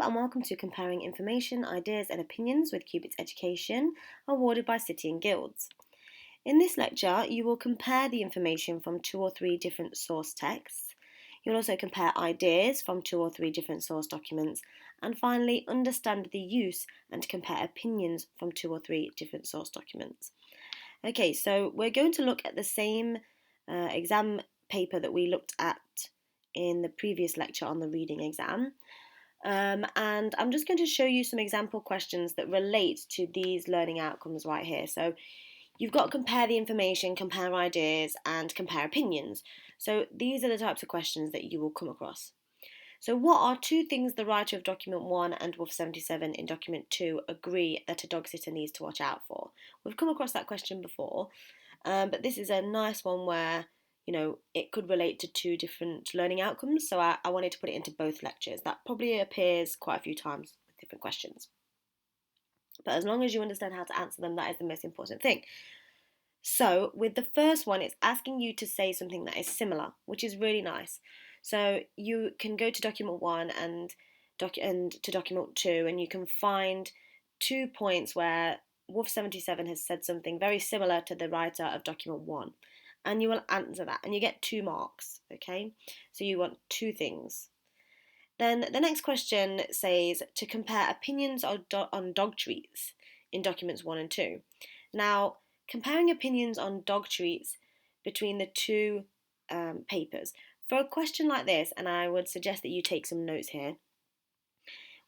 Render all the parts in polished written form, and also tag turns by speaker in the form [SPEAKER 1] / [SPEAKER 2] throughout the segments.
[SPEAKER 1] and welcome to Comparing Information, Ideas and Opinions with Cubits Education, awarded by City and Guilds. In this lecture, you will compare the information from 2 or 3 different source texts. You'll also compare ideas from 2 or 3 different source documents, and finally understand the use and compare opinions from 2 or 3 different source documents. Okay, so we're going to look at the same exam paper that we looked at in the previous lecture on the reading exam. And I'm just going to show you some example questions that relate to these learning outcomes right here. So you've got compare the information, compare ideas, and compare opinions. So these are the types of questions that you will come across. So what are 2 things the writer of document 1 and Wolf 77 in document 2 agree that a dog sitter needs to watch out for? We've come across that question before, but this is a nice one where it could relate to 2 different learning outcomes, so I wanted to put it into both lectures. That probably appears quite a few times with different questions. But as long as you understand how to answer them, that is the most important thing. So with the first one, it's asking you to say something that is similar, which is really nice. So you can go to document 1 and to document 2, and you can find 2 points where Wolf 77 has said something very similar to the writer of document 1. And you will answer that, and you get 2 marks, okay? So you want 2 things. Then the next question says to compare opinions on dog treats in documents 1 and 2. Now, comparing opinions on dog treats between the 2 papers. For a question like this, and I would suggest that you take some notes here,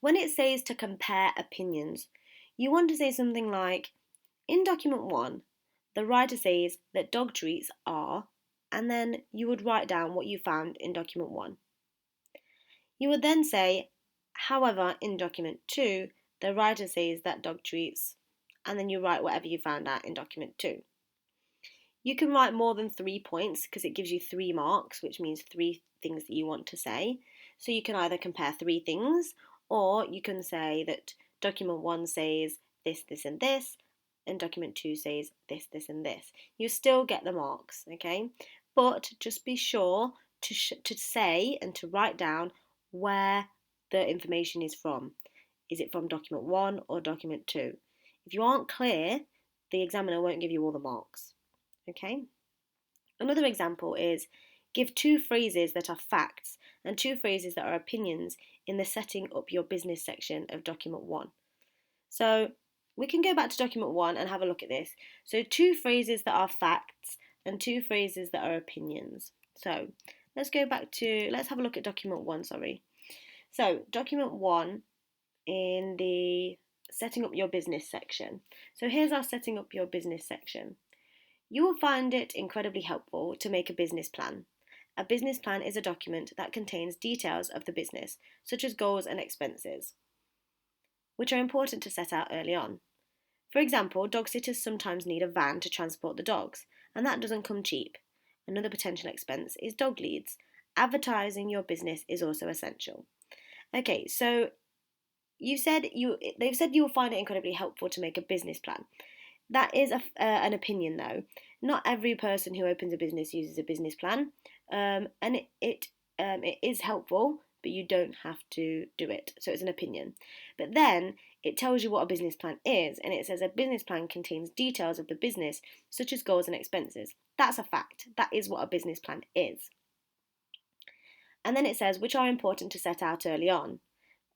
[SPEAKER 1] when it says to compare opinions, you want to say something like, in document 1, the writer says that dog treats are, and then you would write down what you found in document 1. You would then say, however, in document 2, the writer says that dog treats, and then you write whatever you found out in document 2. You can write more than 3 points because it gives you 3 marks, which means 3 things that you want to say. So you can either compare 3 things, or you can say that document 1 says this, this and this, and document 2 says this, this and this. You still get the marks, okay? But just be sure to say and to write down where the information is from. Is it from document 1 or document 2? If you aren't clear, the examiner won't give you all the marks, okay? Another example is give 2 phrases that are facts and 2 phrases that are opinions in the setting up your business section of document 1. So we can go back to document 1 and have a look at this. So 2 phrases that are facts and 2 phrases that are opinions. So let's have a look at document 1, So document 1 in the setting up your business section. So here's our setting up your business section. You will find it incredibly helpful to make a business plan. A business plan is a document that contains details of the business, such as goals and expenses, which are important to set out early on. For example, dog sitters sometimes need a van to transport the dogs, and that doesn't come cheap. Another potential expense is dog leads. Advertising your business is also essential. Okay, so they've said you will find it incredibly helpful to make a business plan. That is an opinion, though. Not every person who opens a business uses a business plan, and it is helpful, but you don't have to do it. So it's an opinion. But then it tells you what a business plan is, and it says a business plan contains details of the business, such as goals and expenses. That's a fact. That is what a business plan is. And then it says which are important to set out early on.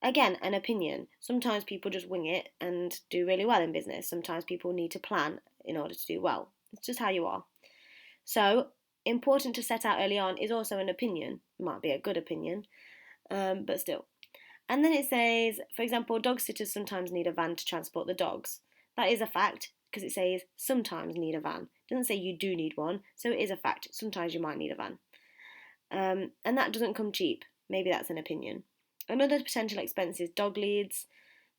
[SPEAKER 1] Again, an opinion. Sometimes people just wing it and do really well in business. Sometimes people need to plan in order to do well. It's just how you are. So, important to set out early on is also an opinion. It might be a good opinion, but still. And then it says, for example, dog sitters sometimes need a van to transport the dogs. That is a fact because it says sometimes need a van. It doesn't say you do need one, so it is a fact. Sometimes you might need a van. And that doesn't come cheap. Maybe that's an opinion. Another potential expense is dog leads.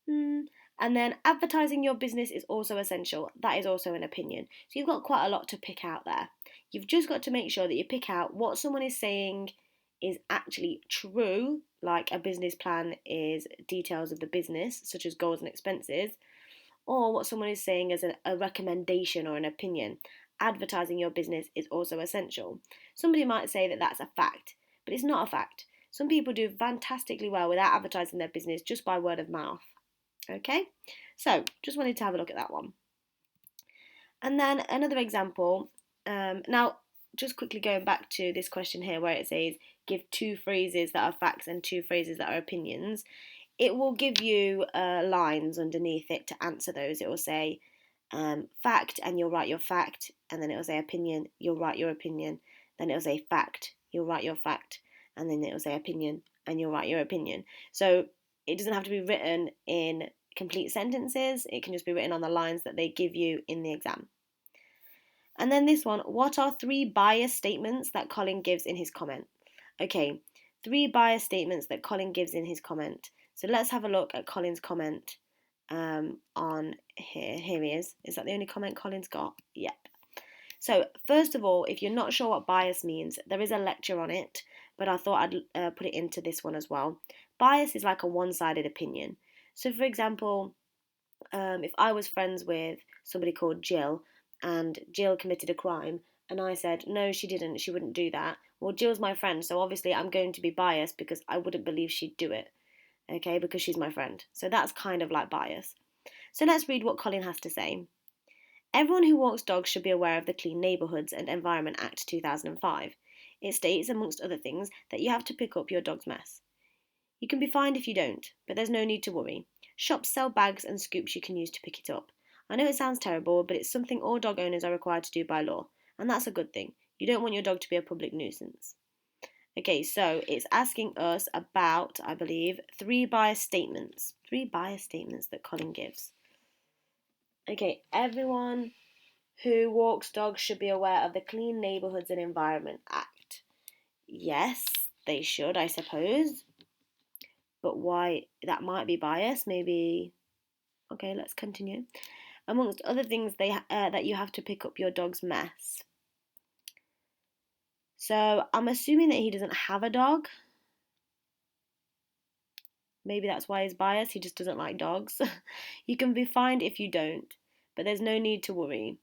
[SPEAKER 1] And then advertising your business is also essential. That is also an opinion. So you've got quite a lot to pick out there. You've just got to make sure that you pick out what someone is saying is actually true, like a business plan is details of the business, such as goals and expenses, or what someone is saying as a recommendation or an opinion. Advertising your business is also essential. Somebody might say that that's a fact, but it's not a fact. Some people do fantastically well without advertising their business just by word of mouth. Okay, so just wanted to have a look at that one. And then another example, now just quickly going back to this question here where it says give 2 phrases that are facts and 2 phrases that are opinions. It will give you lines underneath it to answer those. It will say fact and you'll write your fact, and then it will say opinion, you'll write your opinion, then it will say fact, you'll write your fact, and then it will say opinion and you'll write your opinion. So it doesn't have to be written in complete sentences, it can just be written on the lines that they give you in the exam. And then this one, what are 3 bias statements that Colin gives in his comment? Okay, 3 bias statements that Colin gives in his comment. So let's have a look at Colin's comment on here. Here he is. Is that the only comment Colin's got? Yep. So first of all, if you're not sure what bias means, there is a lecture on it, but I thought I'd put it into this one as well. Bias is like a one-sided opinion. So for example, if I was friends with somebody called Jill, and Jill committed a crime, and I said, no, she didn't, she wouldn't do that. Well, Jill's my friend, so obviously I'm going to be biased because I wouldn't believe she'd do it, okay, because she's my friend. So that's kind of like bias. So let's read what Colin has to say. Everyone who walks dogs should be aware of the Clean Neighbourhoods and Environment Act 2005. It states, amongst other things, that you have to pick up your dog's mess. You can be fined if you don't, but there's no need to worry. Shops sell bags and scoops you can use to pick it up. I know it sounds terrible, but it's something all dog owners are required to do by law, and that's a good thing. You don't want your dog to be a public nuisance. Okay, so it's asking us about, I believe, 3 bias statements. 3 bias statements that Colin gives. Okay, everyone who walks dogs should be aware of the Clean Neighbourhoods and Environment Act. Yes, they should, I suppose. But why? That might be bias, maybe. Okay, let's continue. Amongst other things, that you have to pick up your dog's mess. So I'm assuming that he doesn't have a dog. Maybe that's why he's biased. He just doesn't like dogs. You can be fined if you don't, but there's no need to worry.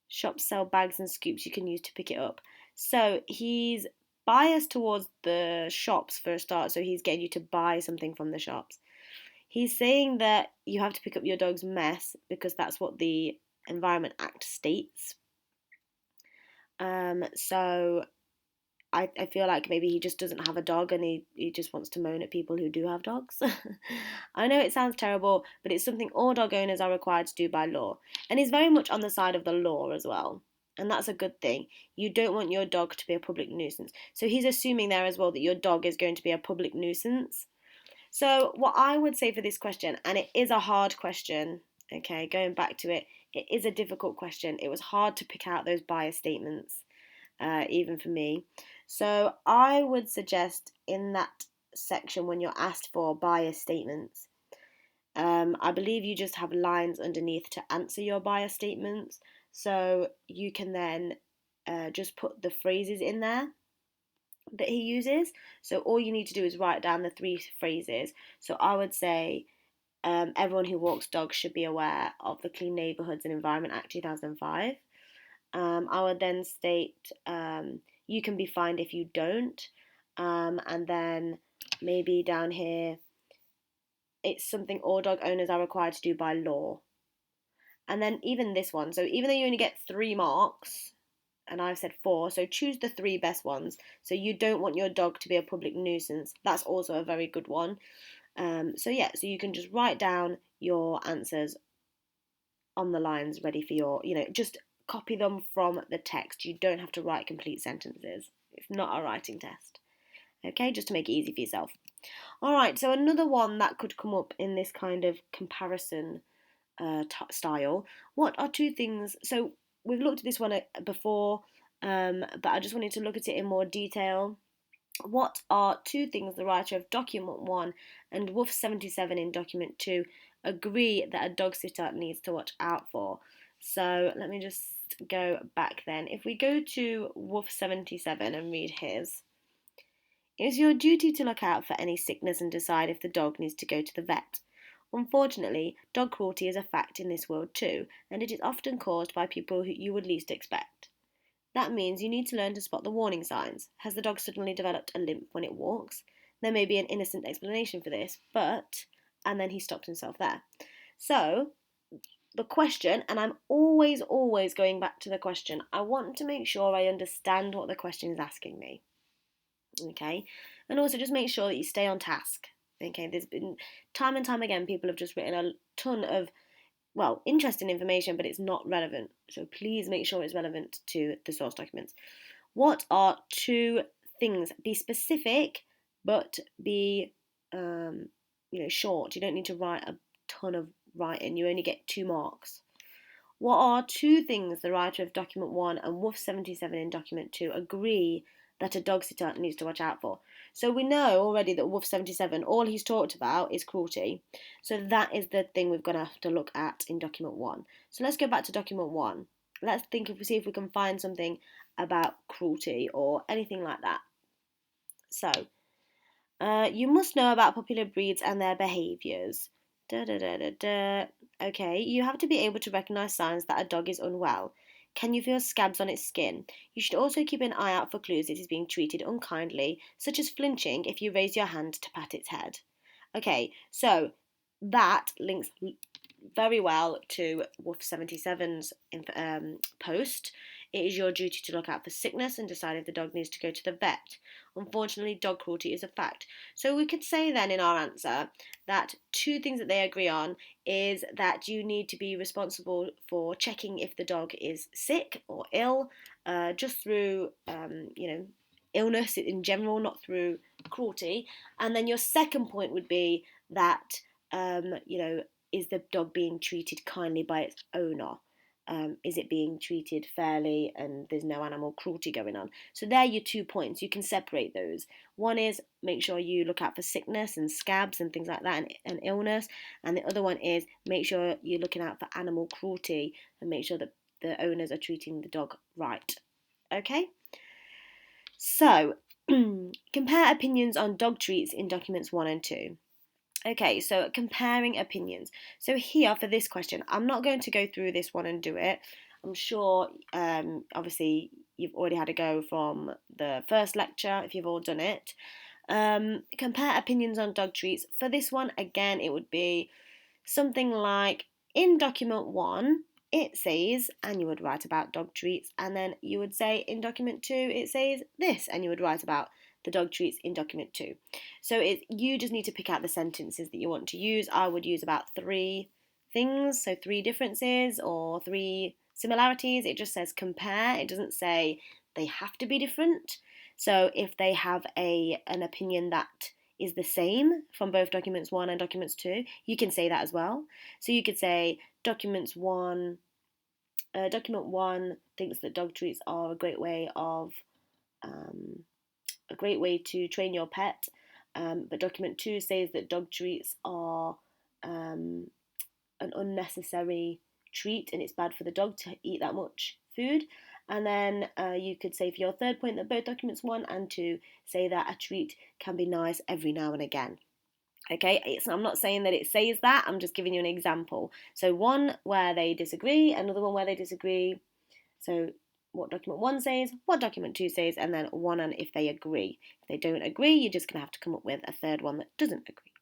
[SPEAKER 1] Shops sell bags and scoops you can use to pick it up. So he's biased towards the shops for a start, so he's getting you to buy something from the shops. He's saying that you have to pick up your dog's mess because that's what the Environment Act states. So I feel like maybe he just doesn't have a dog and he just wants to moan at people who do have dogs. I know it sounds terrible, but it's something all dog owners are required to do by law. And he's very much on the side of the law as well. And that's a good thing. You don't want your dog to be a public nuisance. So he's assuming there as well that your dog is going to be a public nuisance. So what I would say for this question, and it is a hard question, okay, going back to it, it is a difficult question. It was hard to pick out those bias statements, even for me. So I would suggest in that section when you're asked for bias statements, I believe you just have lines underneath to answer your bias statements. So you can then just put the phrases in there that he uses. So all you need to do is write down the 3 phrases. So I would say everyone who walks dogs should be aware of the Clean Neighbourhoods and Environment Act 2005. I would then state you can be fined if you don't. And then maybe down here, it's something all dog owners are required to do by law. And then even this one, so even though you only get 3 marks, and I've said 4, so choose the 3 best ones. So you don't want your dog to be a public nuisance. That's also a very good one. So you can just write down your answers on the lines ready for your, just copy them from the text. You don't have to write complete sentences. It's not a writing test. Okay, just to make it easy for yourself. Alright, so another one that could come up in this kind of comparison style. What are 2 things? So we've looked at this one before, but I just wanted to look at it in more detail. What are 2 things the writer of Document 1 and Wolf 77 in Document 2 agree that a dog sitter needs to watch out for? So let me just go back then. If we go to Wolf 77 and read his. It is your duty to look out for any sickness and decide if the dog needs to go to the vet. Unfortunately, dog cruelty is a fact in this world too, and it is often caused by people who you would least expect. That means you need to learn to spot the warning signs. Has the dog suddenly developed a limp when it walks? There may be an innocent explanation for this, but, and then he stops himself there. So, the question, and I'm always going back to the question, I want to make sure I understand what the question is asking me. Okay, and also just make sure that you stay on task. Okay, there's been time and time again, people have just written a ton of, well, interesting information, but it's not relevant. So please make sure it's relevant to the source documents. What are two things? Be specific, but be short. You don't need to write a ton of writing. You only get 2 marks. What are two things the writer of document 1 and Wolf 77 in document 2 agree that a dog sitter needs to watch out for? So we know already that Wolf 77, all he's talked about is cruelty. So that is the thing we're going to have to look at in document 1. So let's go back to document 1. Let's see if we can find something about cruelty or anything like that. So, you must know about popular breeds and their behaviours. Okay, you have to be able to recognise signs that a dog is unwell. Can you feel scabs on its skin? You should also keep an eye out for clues it is being treated unkindly, such as flinching if you raise your hand to pat its head. Okay, so that links very well to Wolf 77's post. It is your duty to look out for sickness and decide if the dog needs to go to the vet. Unfortunately, dog cruelty is a fact. So we could say then in our answer that two things that they agree on is that you need to be responsible for checking if the dog is sick or ill, just through, illness in general, not through cruelty. And then your second point would be that, is the dog being treated kindly by its owner? Is it being treated fairly and there's no animal cruelty going on? So they're your 2 points. You can separate those. One is make sure you look out for sickness and scabs and things like that and illness. And the other one is make sure you're looking out for animal cruelty and make sure that the owners are treating the dog right. Okay? So, compare opinions on dog treats in documents 1 and 2. Okay, so comparing opinions. So here for this question, I'm not going to go through this one and do it. I'm sure, obviously, you've already had a go from the first lecture if you've all done it. Compare opinions on dog treats. For this one, again, it would be something like in document 1, it says, and you would write about dog treats, and then you would say in document 2, it says this, and you would write about the dog treats in document 2. So you just need to pick out the sentences that you want to use. I would use about 3 things, so 3 differences or 3 similarities. It just says compare. It doesn't say they have to be different. So if they have an opinion that is the same from both documents 1 and documents 2, you can say that as well. So you could say document 1 thinks that dog treats are a great way to train your pet, but document 2 says that dog treats are an unnecessary treat and it's bad for the dog to eat that much food. And then you could say for your third point that both documents 1 and 2 say that a treat can be nice every now and again. Okay, I'm not saying that it says that, I'm just giving you an example. So one where they disagree, another one where they disagree. So what document 1 says, what document 2 says, and then one on if they agree. If they don't agree, you're just going to have to come up with a third one that doesn't agree.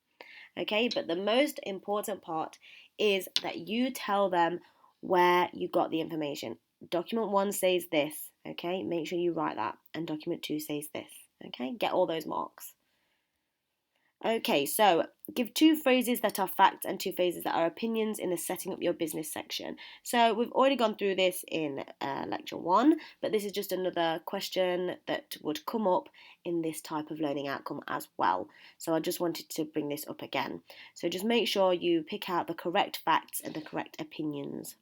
[SPEAKER 1] Okay, but the most important part is that you tell them where you got the information. Document 1 says this, okay, make sure you write that, and document 2 says this, okay, get all those marks. Okay, so give 2 phrases that are facts and 2 phrases that are opinions in the setting up your business section. So we've already gone through this in lecture 1, but this is just another question that would come up in this type of learning outcome as well. So I just wanted to bring this up again. So just make sure you pick out the correct facts and the correct opinions.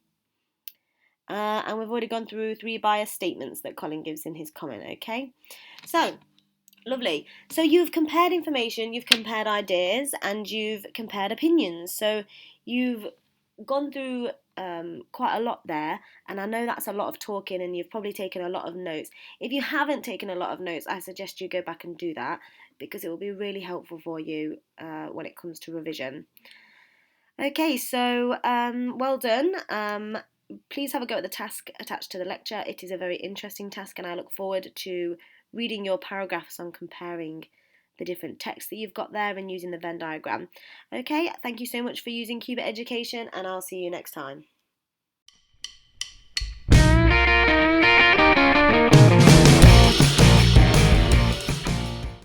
[SPEAKER 1] And we've already gone through 3 bias statements that Colin gives in his comment, okay? So, lovely. So you've compared information, you've compared ideas, and you've compared opinions. So you've gone through quite a lot there, and I know that's a lot of talking, and you've probably taken a lot of notes. If you haven't taken a lot of notes, I suggest you go back and do that because it will be really helpful for you when it comes to revision. Okay, so well done. please have a go at the task attached to the lecture. It is a very interesting task, and I look forward to reading your paragraphs on comparing the different texts that you've got there and using the Venn diagram. Okay, thank you so much for using Qubit Education, and I'll see you next time.